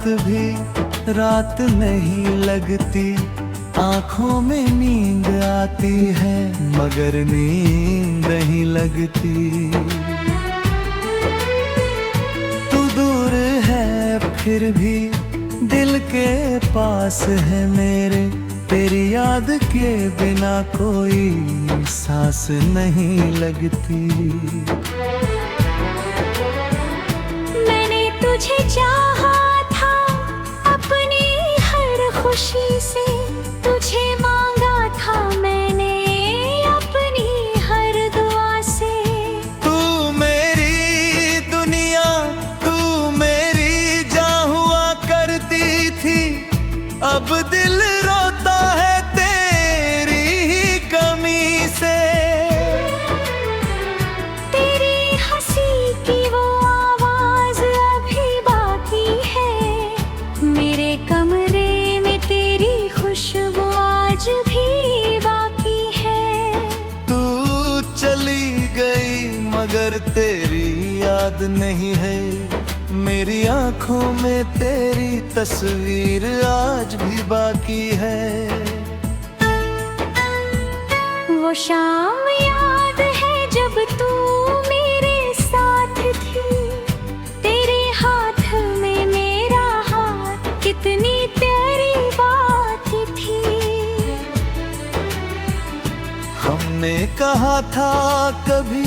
भी रात नहीं लगती, आंखों में नींद आती है मगर नींद नहीं लगती। तू दूर है फिर भी दिल के पास है मेरे, तेरी याद के बिना कोई सांस नहीं लगती। मैंने तुझे चाहा था अपनी हर खुशी से, तुझे मांगा था मैंने अपनी हर दुआ से। तू मेरी दुनिया, तू मेरी जान हुआ करती थी, अब दिल रोता है तेरी ही कमी से। तेरी हंसी की वो आवाज अभी बाकी है, मेरे कमरे में तेरी खुशबू आज भी बाकी है। तू चली गई मगर तेरी याद नहीं है, मेरी आंखों में तेरी तस्वीर आज भी बाकी है। वो शाम याद है जब तू मेरे साथ थी, तेरे हाथ में मेरा हाथ, कितनी प्यारी बात थी। हमने कहा था कभी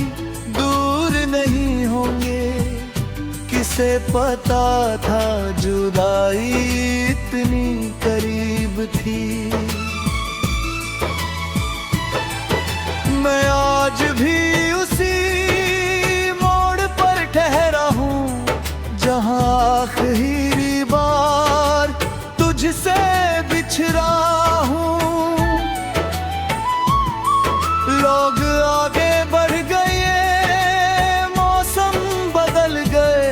दूर नहीं होंगे, किसे पता था जुदाई इतनी करीब थी। मैं आज भी उसी मोड़ पर ठहरा हूँ जहाँ आखिरी बार तुझसे बिछड़ा हूँ। लोग आगे बढ़ गए, मौसम बदल गए,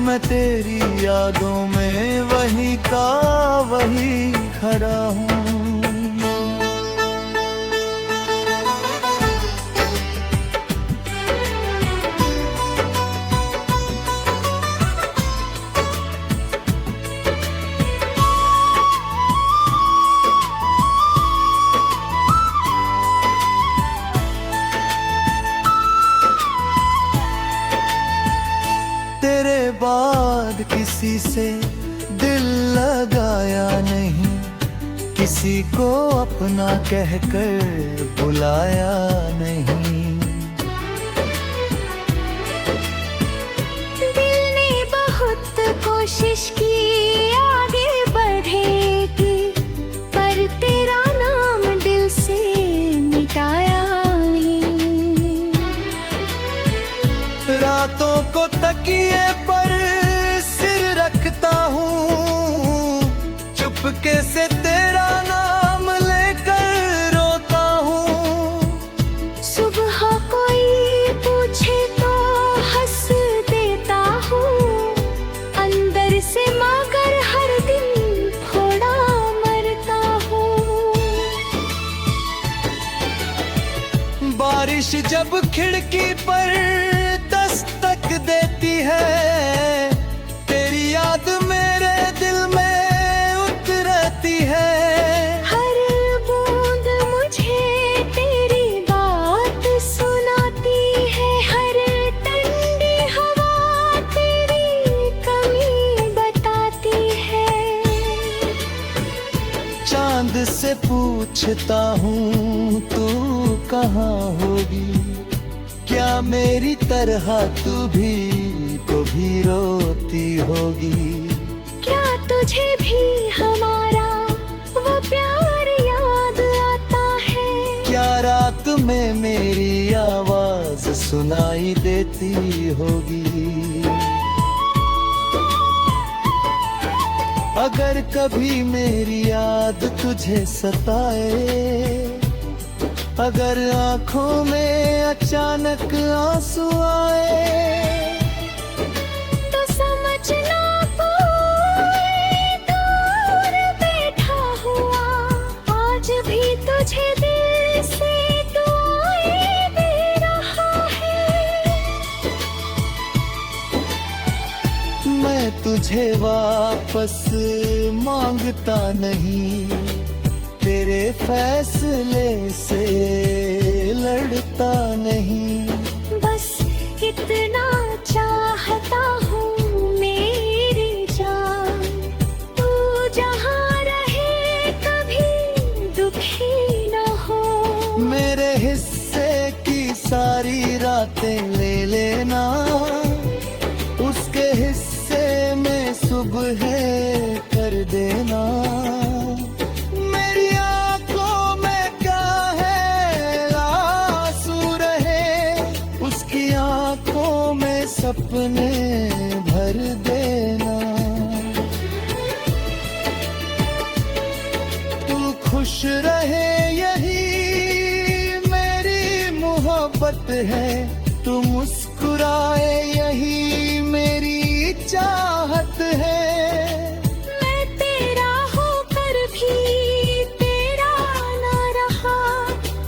मैं तेरी यादों में वही का वही खड़ा हूँ। तेरे बाद किसी से दिल लगाया नहीं, किसी को अपना कहकर बुलाया नहीं। दिल ने बहुत कोशिश की आगे बढ़े की, पर तेरा नाम दिल से मिटाया नहीं। रातों को तकिए पर सिर रखता हूँ, चुपके से तेरा नाम लेकर रोता हूँ। सुबह कोई पूछे तो हंस देता हूँ, अंदर से मगर हर दिन थोड़ा मरता हूँ। बारिश जब खिड़की पर दस्तक देती है, तेरी याद मेरे दिल में उतरती है। हर बूंद मुझे तेरी बात सुनाती है, हर ठंडी हवा तेरी कमी बताती है। चांद से पूछता हूँ तू कहाँ होगी, क्या मेरी तरह तू भी कभी रोती होगी। क्या तुझे भी हमारा वो प्यार याद आता है, क्या रात में मेरी आवाज सुनाई देती होगी। अगर कभी मेरी याद तुझे सताए, अगर आंखों में अचानक आंसू आए, तो समझना कोई दूर बैठा हुआ आज भी तुझे दिल से दुआएं दे रहा है। मैं तुझे वापस मांगता नहीं, तेरे फैसले से लड़ता नहीं। बस इतना चाहता हूँ मेरी जान, तू जहाँ रहे कभी दुखी न हो। मेरे हिस्से की सारी रातें ले लेना, उसके हिस्से में सुबह कर देना। मेरी आंखों में क्या है आंसू रहे, उसकी आंखों में सपने भर देना। तू खुश रहे यही मेरी मोहब्बत है, तू मुस्कुराए यही मेरी चाहत है। मैं तेरा होकर भी तेरा ना रहा,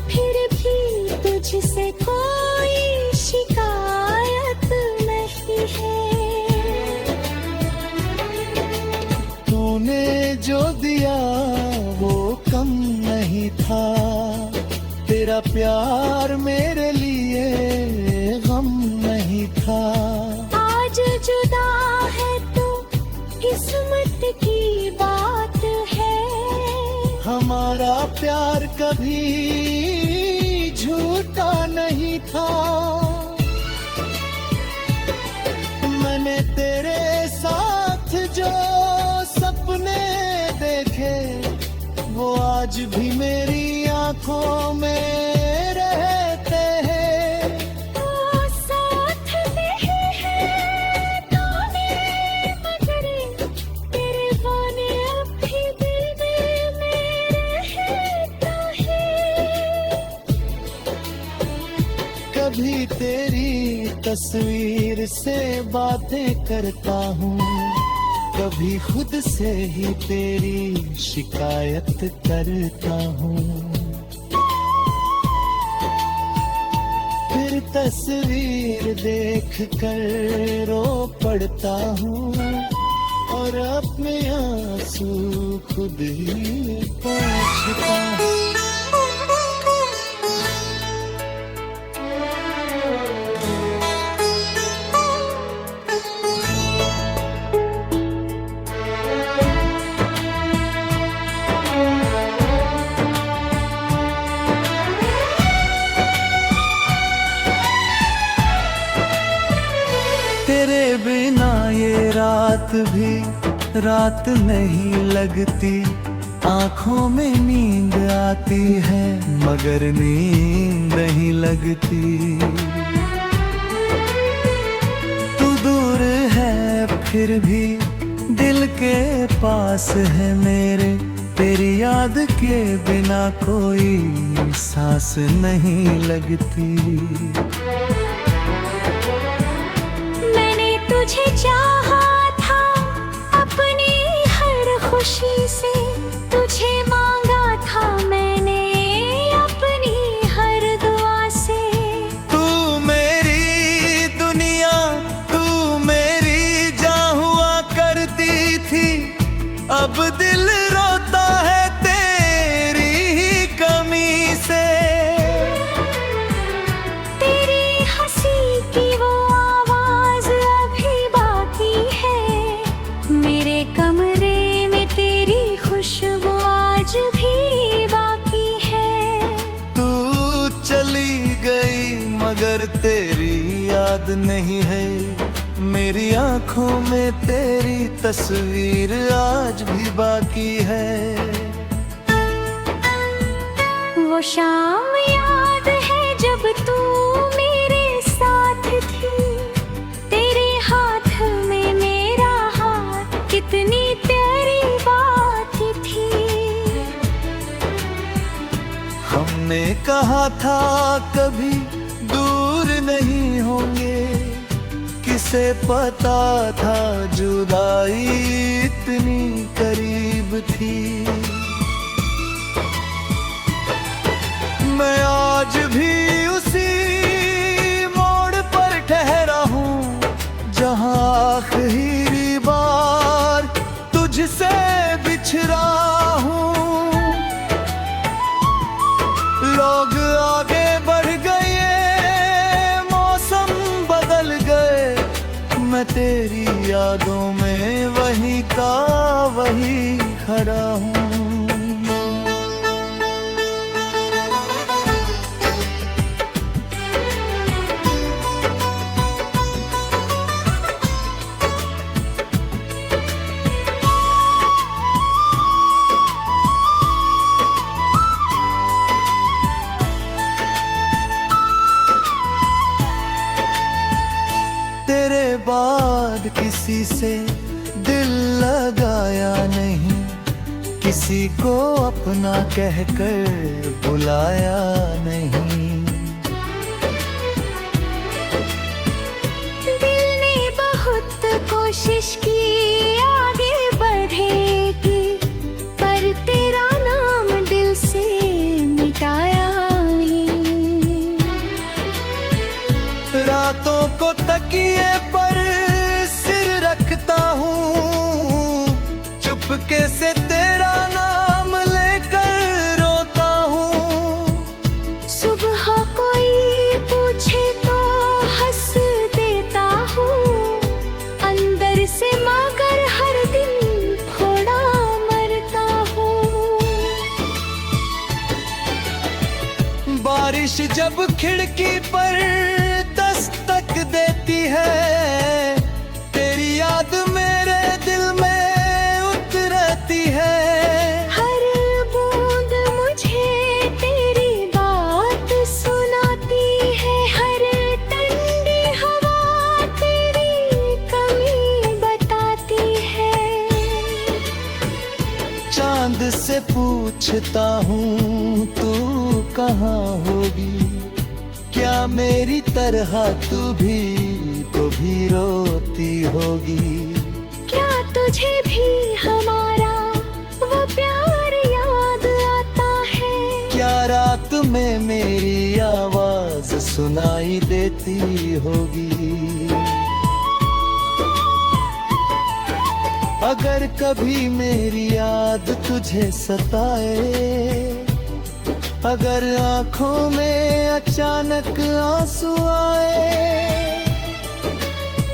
फिर भी तुझसे कोई शिकायत नहीं है। तूने जो दिया वो कम नहीं था, तेरा प्यार मेरे लिए गम नहीं था। आज जुदा है तो किस्मत की बात है, हमारा प्यार कभी झूठा नहीं था। मैंने तेरे साथ जो सपने देखे, वो आज भी मेरी आंखों में रहते हैं। वो साथ नहीं है तूने, मगर तेरे गाने अब भी दिल में रहता है। कभी तेरी तस्वीर से बातें करता हूँ, कभी खुद से ही तेरी शिकायत करता हूँ। फिर तस्वीर देख कर रो पड़ता हूँ, और अपने आंसू खुद ही पोंछता हूँ। तेरे बिना ये रात भी रात नहीं लगती, आंखों में नींद आती है मगर नींद नहीं लगती। तू दूर है फिर भी दिल के पास है मेरे, तेरी याद के बिना कोई सांस नहीं लगती। तुझे चाहा था अपनी हर खुशी से, तुझे मांगा था मैंने अपनी हर दुआ से। तू मेरी दुनिया, तू मेरी जान हुआ करती थी, अब दिल रोता है तेरी ही कमी से। तेरी हंसी की वो मेरे कमरे में, तेरी खुशबू आज भी बाकी है। तू चली गई मगर तेरी याद नहीं है, मेरी आंखों में तेरी तस्वीर आज भी बाकी है। वो शाम याद है जब तू मेरे साथ थी, तेरे हाथ में मेरा हाथ, कितनी प्यारी बात थी। हमने कहा था कभी दूर नहीं होंगे, किसे पता था जुदाई इतनी करीब थी। मैं आज भी उसी मोड़ पर ठहरा हूँ जहाँ आखिरी बार किसी से दिल लगाया नहीं, किसी को अपना कहकर बुलाया नहीं। दिल ने बहुत कोशिश की आगे बढ़े की, पर तेरा नाम दिल से मिटाया नहीं। रातों को तकिए पर सिर रखता हूँ, चुपके से तेरा नाम लेकर रोता हूँ। सुबह कोई पूछे तो हंस देता हूँ, अंदर से मगर हर दिन थोड़ा मरता हूँ। बारिश जब खिड़की पर दस्तक देती है, तेरी याद मेरे दिल में उतरती है। हर बूंद मुझे तेरी बात सुनाती है, हर ठंडी हवा तेरी कमी बताती है। चांद से पूछता हूँ तू कहाँ होगी, क्या मेरी तरह तू भी कभी रोती होगी। क्या तुझे भी हमारा वो प्यार याद आता है, क्या रात में मेरी आवाज सुनाई देती होगी। अगर कभी मेरी याद तुझे सताए, अगर आँखों में अचानक आंसू आए,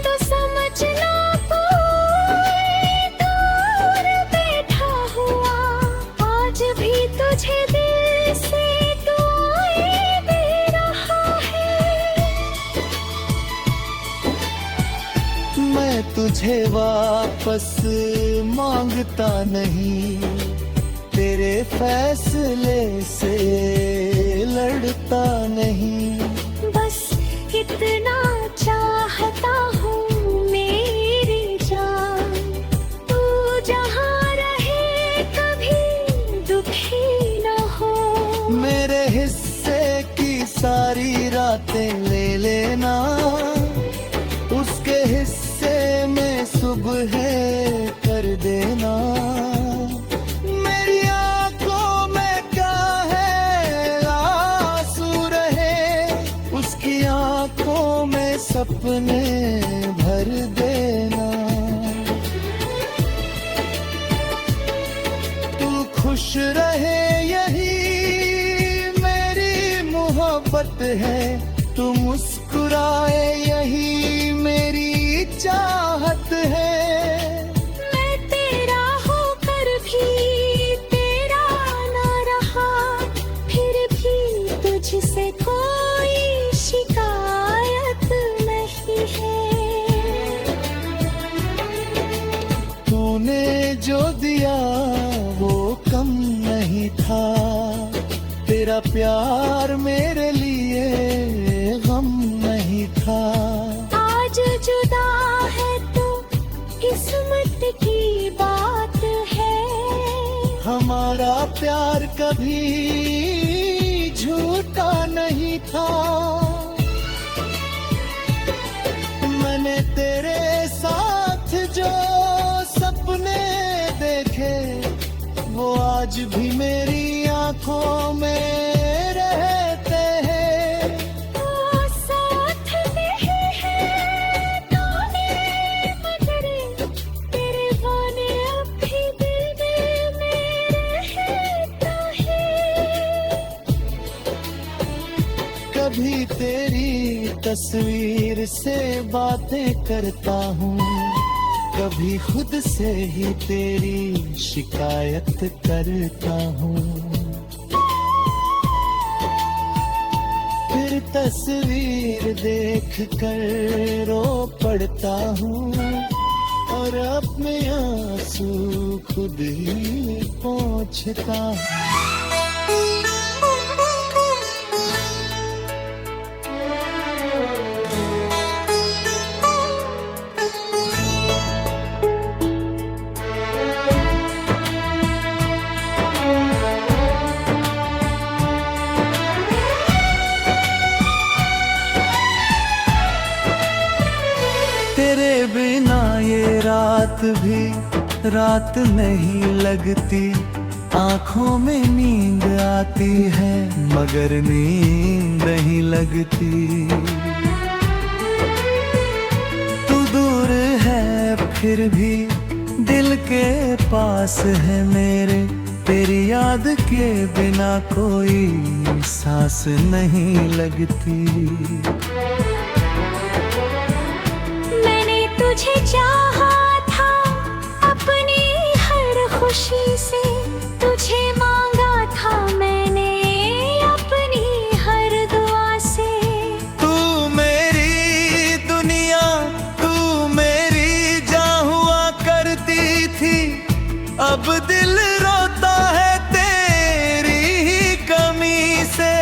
तो समझना कोई दूर बैठा हुआ आज भी तुझे दिल से दुआएं दे रहा है। मैं तुझे वापस मांगता नहीं, तेरे फैसले से लड़ता नहीं। बस इतना चाहता हूँ मेरी जान, तू जहाँ रहे कभी दुखी न हो। मेरे हिस्से की सारी रातें ले लेना, उसके हिस्से में सुबह कर देना। सपने भर देना, तू खुश रहे यही मेरी मोहब्बत है, तू मुस्कुराए यही मेरी चाहत है। मैं तेरा होकर भी तेरा ना रहा, फिर भी तुझसे कोई शिकायत नहीं है। तूने जो दिया वो कम नहीं था, तेरा प्यार मेरे लिए गम नहीं था। आज जुदा है तो किस्मत की बात है, हमारा प्यार कभी झूठा नहीं था। मैंने तेरे साथ जो सपने देखे, वो आज भी मेरी आंखों में रहते हैं। वो साथ नहीं है तूने, मगर तेरे गाने अब भी दिल में रहता है। कभी तेरी तस्वीर से बातें करता हूँ, कभी खुद से ही तेरी शिकायत करता हूँ। फिर तस्वीर देख कर रो पड़ता हूँ, और अपने आंसू खुद ही पोंछता हूँ। भी रात नहीं लगती, आंखों में नींद आती है मगर नींद नहीं लगती। तू दूर है फिर भी दिल के पास है मेरे, तेरी याद के बिना कोई सांस नहीं लगती। मैंने तुझे चाहा था अपनी हर खुशी से, तुझे मांगा था मैंने अपनी हर दुआ से। तू मेरी दुनिया, तू मेरी जान हुआ करती थी, अब दिल रोता है तेरी ही कमी से।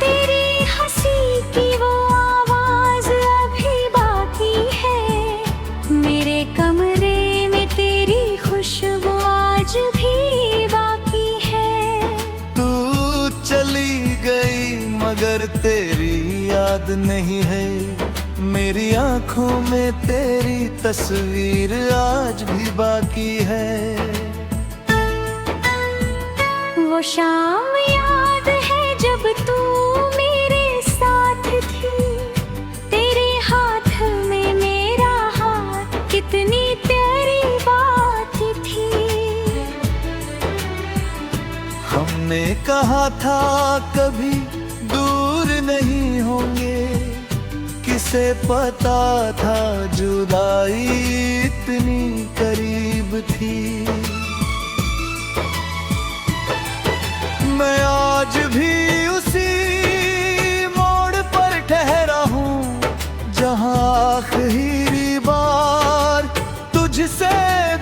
तेरी हंसी की वो आवाज अभी बाकी है, मेरे कमरे में तेरी खुशबू आज भी बाकी है। तू चली गई मगर तेरी याद नहीं है, मेरी आंखों में तेरी तस्वीर आज भी बाकी है। वो शाम याद है जब तू मेरे साथ थी, तेरे हाथ में मेरा हाथ, कितनी प्यारी बात थी। हमने कहा था कभी दूर नहीं होंगे, किसे पता था जुदाई इतनी करीब थी। मैं आज भी उसी मोड़ पर ठहरा हूँ जहाँ आखिरी बार तुझसे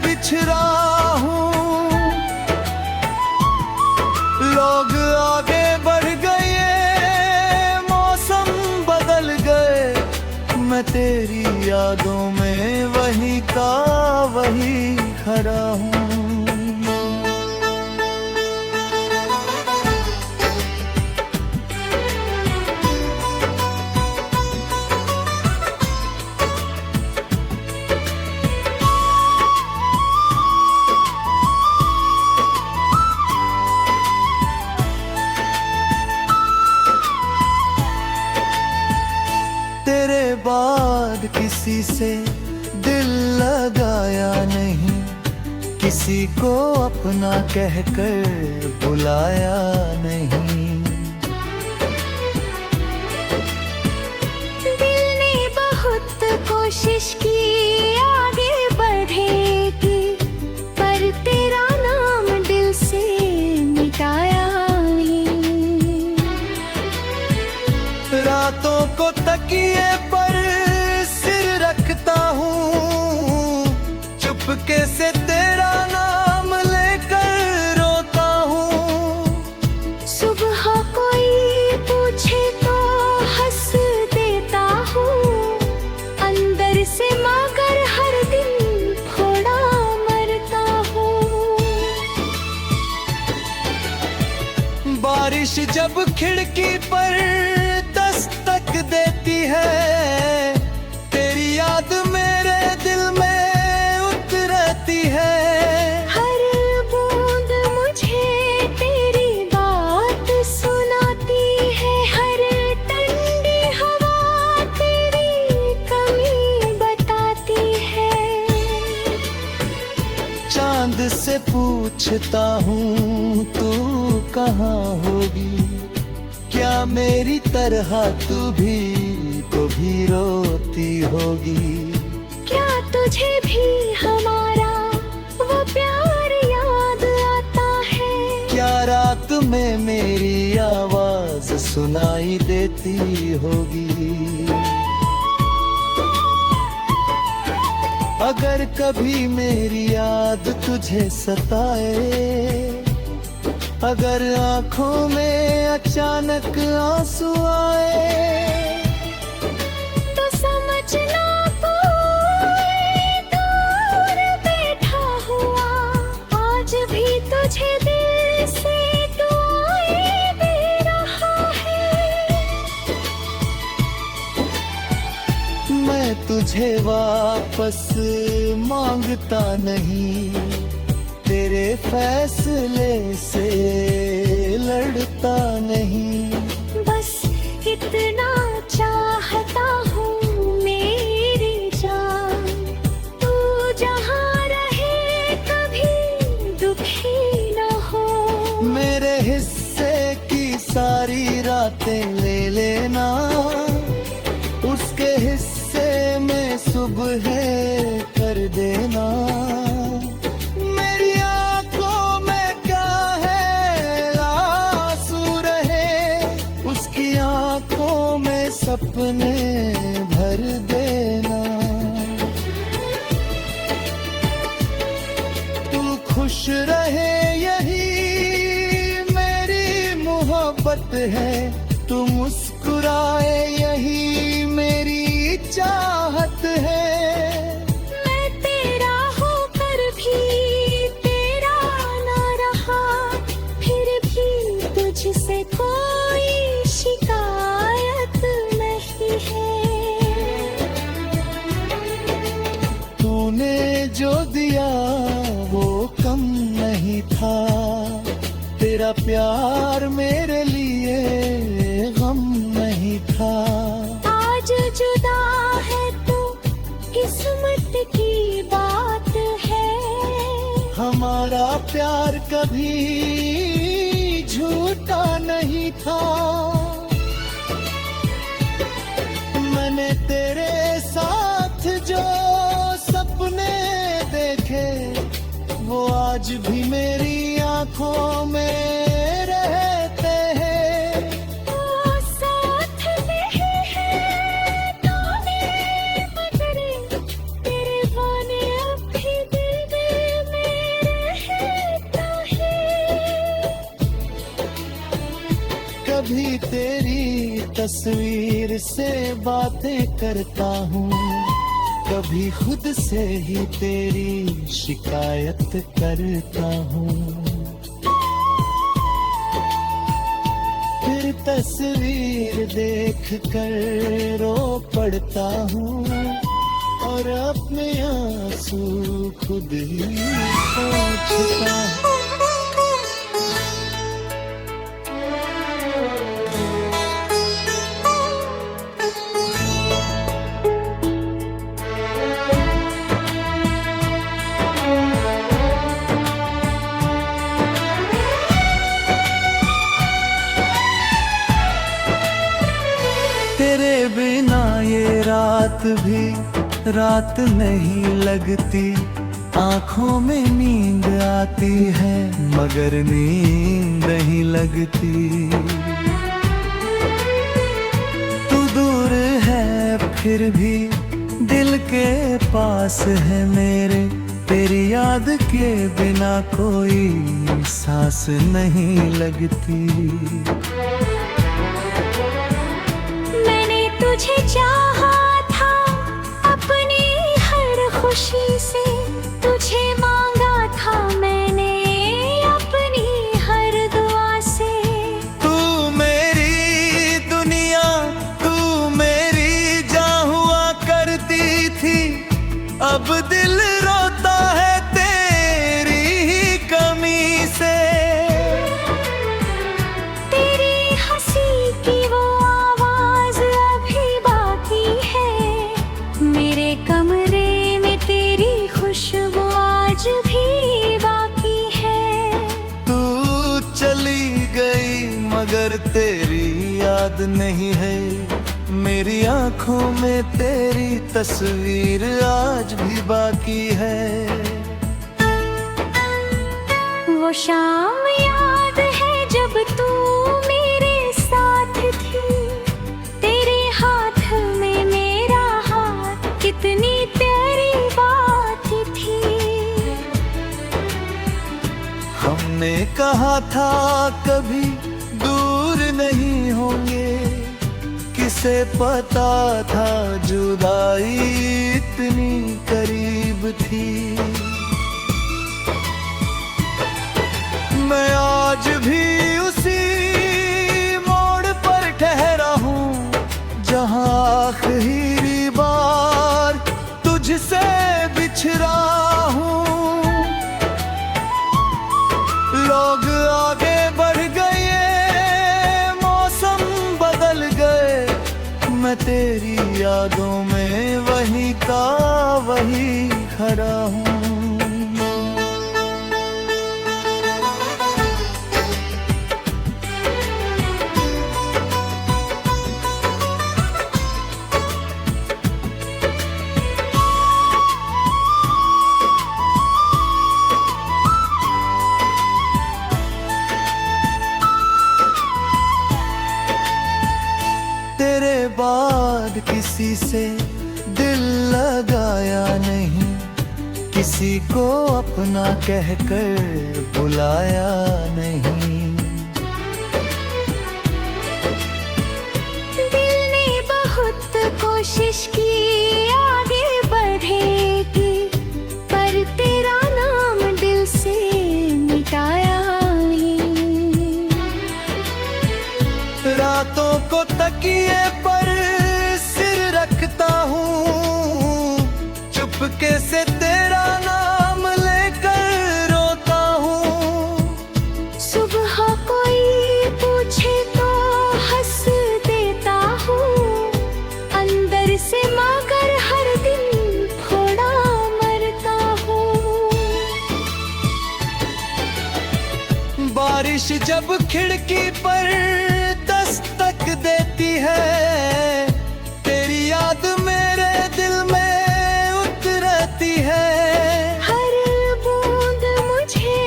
बिछड़ा हूँ। लोग आगे बढ़ गए, मौसम बदल गए, मैं तेरी यादों में वही का वही खड़ा हूँ। तेरे बाद किसी से दिल लगाया नहीं, किसी को अपना कहकर बुलाया नहीं। दिल ने बहुत कोशिश की आगे बढ़े की, पर तेरा नाम दिल से मिटाया नहीं। रातों को तकिए पर सिर रखता हूँ, चुपके से तेरा नाम लेकर रोता हूँ। सुबह कोई पूछे तो हंस देता हूँ, अंदर से मगर हर दिन थोड़ा मरता हूँ। बारिश जब खिड़की पर दस्तक देती है, तेरी याद मेरे दिल में उतरती है। हर बूंद मुझे तेरी बात सुनाती है, हर ठंडी हवा तेरी कमी बताती है। चांद से पूछता हूँ तू कहाँ होगी, क्या मेरी तरह तू भी कभी रोती होगी। क्या तुझे भी हमारा वो प्यार याद आता है, क्या रात में मेरी आवाज सुनाई देती होगी। अगर कभी मेरी याद तुझे सताए, अगर आंखों में अचानक आंसू आए, तो समझना कोई दूर बैठा हुआ आज भी तुझे दिल से दुआएं दे रहा है। मैं तुझे तुझे वापस मांगता नहीं, तेरे फैसले से लड़ता नहीं। बस इतना चाहता हूँ मेरी जान, तू जहाँ रहे कभी दुखी न हो। मेरे हिस्से की सारी रातें ले लेना, उसके हिस्से में सुबह कर देना। मेरी आंखों में क्या है आंसू रहे, उसकी आंखों में सपने भर देना। तू खुश रहे यही मेरी मोहब्बत है, तू मुस्कुराए यही मेरी चाहत है। मैं तेरा होकर भी तेरा ना रहा, फिर भी तुझसे कोई शिकायत नहीं है। तूने जो दिया वो कम नहीं था, तेरा प्यार मेरे लिए गम नहीं था। आज जुदा है तो किस्मत की बात है, हमारा प्यार कभी झूठा नहीं था। मैंने तेरे साथ जो सपने देखे, वो आज भी मेरी आंखों में रहते हैं। वो साथ नहीं है तूने, मगर तेरे बहाने अब भी दिल में रहता है। कभी तेरी तस्वीर से बातें करता हूँ, कभी खुद से ही तेरी शिकायत करता हूँ। फिर तस्वीर देख कर रो पड़ता हूँ, और अपने आंसू खुद ही पोंछता हूँ। तेरे बिना ये रात भी रात नहीं लगती, आंखों में नींद आती है मगर नींद नहीं लगती। तू दूर है फिर भी दिल के पास है मेरे, तेरी याद के बिना कोई सांस नहीं लगती। तुझे चाहा था अपनी हर खुशी से, तुझे मांगा था मैंने अपनी हर दुआ से। तू मेरी दुनिया, तू मेरी जान हुआ करती थी, अब दिल रोता है तेरी ही कमी से। तेरी हंसी की वो आवाज अभी बाकी है, मेरे कमरे में तेरी खुशबू आज भी बाकी है। तू चली गई मगर तेरी याद नहीं है, मेरी आंखों में तेरी तस्वीर आज भी बाकी है। वो शाम याद है जब तू मेरे साथ थी, तेरे हाथ में मेरा हाथ, कितनी प्यारी बात थी। हमने कहा था कभी दूर नहीं होंगे, किसे पता था जुदाई इतनी करीब थी। मैं आज भी उसी मोड़ पर ठहरा हूँ, जहाँ आखिरी बार खड़ा हूँ। तेरे बाद किसी से दिल लगाया नहीं, किसी को अपना कहकर बुलाया नहीं। दिल ने बहुत कोशिश की आगे बढ़े की, पर तेरा नाम दिल से मिटाया नहीं। रातों को तकिए पर सिर रखता हूँ, चुपके से तेरा नाम लेकर रोता हूँ। सुबह कोई पूछे तो हंस देता हूँ, अंदर से मगर हर दिन थोड़ा मरता हूँ। बारिश जब खिड़की पर दस्तक देती है, तेरी याद मेरे दिल में उतरती है। हर बूंद मुझे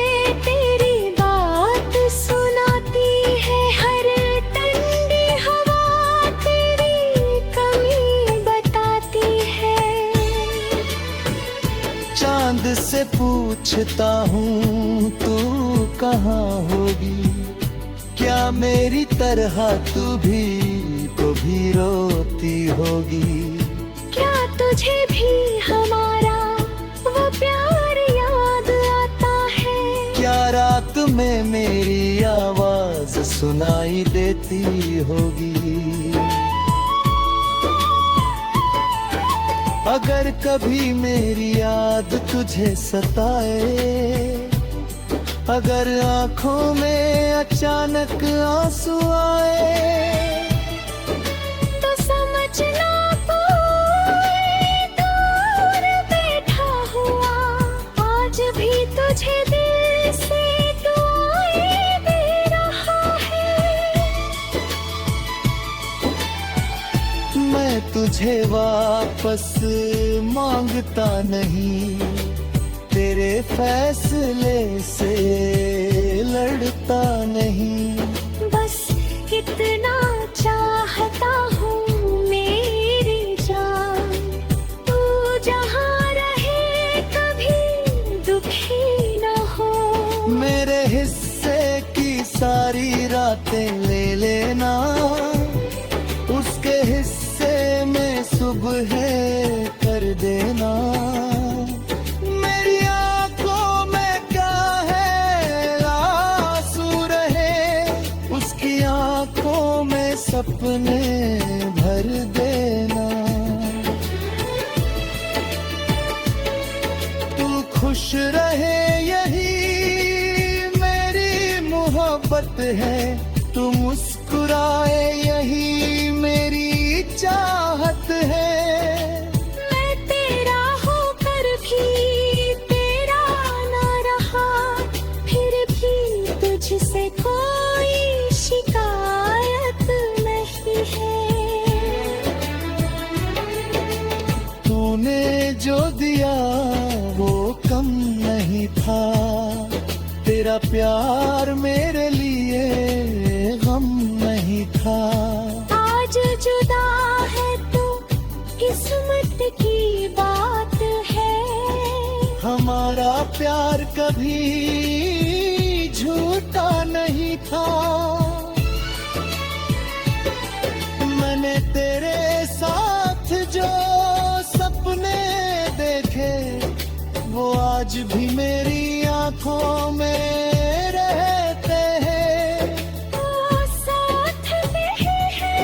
तेरी बात सुनाती है, हर ठंडी हवा तेरी कमी बताती है। चांद से पूछता हूँ तू कहाँ होगी, क्या मेरी तरह तू भी कभी रोती होगी। क्या तुझे भी हमारा वो प्यार याद आता है, क्या रात में मेरी आवाज सुनाई देती होगी। अगर कभी मेरी याद तुझे सताए, अगर आँखों में अचानक आंसू आए, तो समझना कोई दूर बैठा हुआ आज भी तुझे दिल से दुआएं दे रहा है। मैं तुझे वापस मांगता नहीं, तेरे फैसले से लड़ता नहीं। बस इतना चाहता हूँ मेरी जान, तू जहाँ रहे कभी दुखी न हो। मेरे हिस्से की सारी रातें ले लेना, उसके हिस्से में सुबह कर देना। सपने भर देना, तू खुश रहे यही मेरी मोहब्बत है, तू मुस्कुराए यही मेरी चाहत है। मैं तेरा होकर भी तेरा ना रहा, फिर भी तुझसे कोई शिकायत नहीं है। तूने जो दिया वो कम नहीं था, तेरा प्यार मेरे लिए गम नहीं था। आज जुदा है तो किस्मत की बात है, हमारा प्यार कभी झूठा नहीं था। मैंने तेरे साथ जो सपने देखे, वो आज भी मेरी आंखों में रहते हैं। वो साथ नहीं है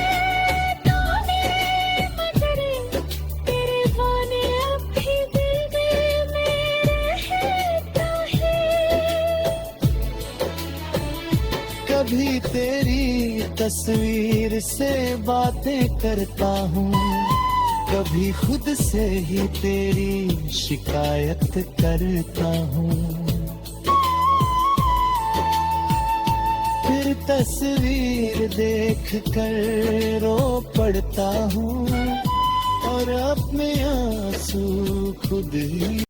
तो मेरे मगर तेरे वाने अब भी दिल में रहता है। कभी तेरी तस्वीर से बातें करता हूँ, कभी खुद से ही तेरी शिकायत करता हूँ, फिर तस्वीर देख कर रो पड़ता हूँ और अपने आंसू खुद ही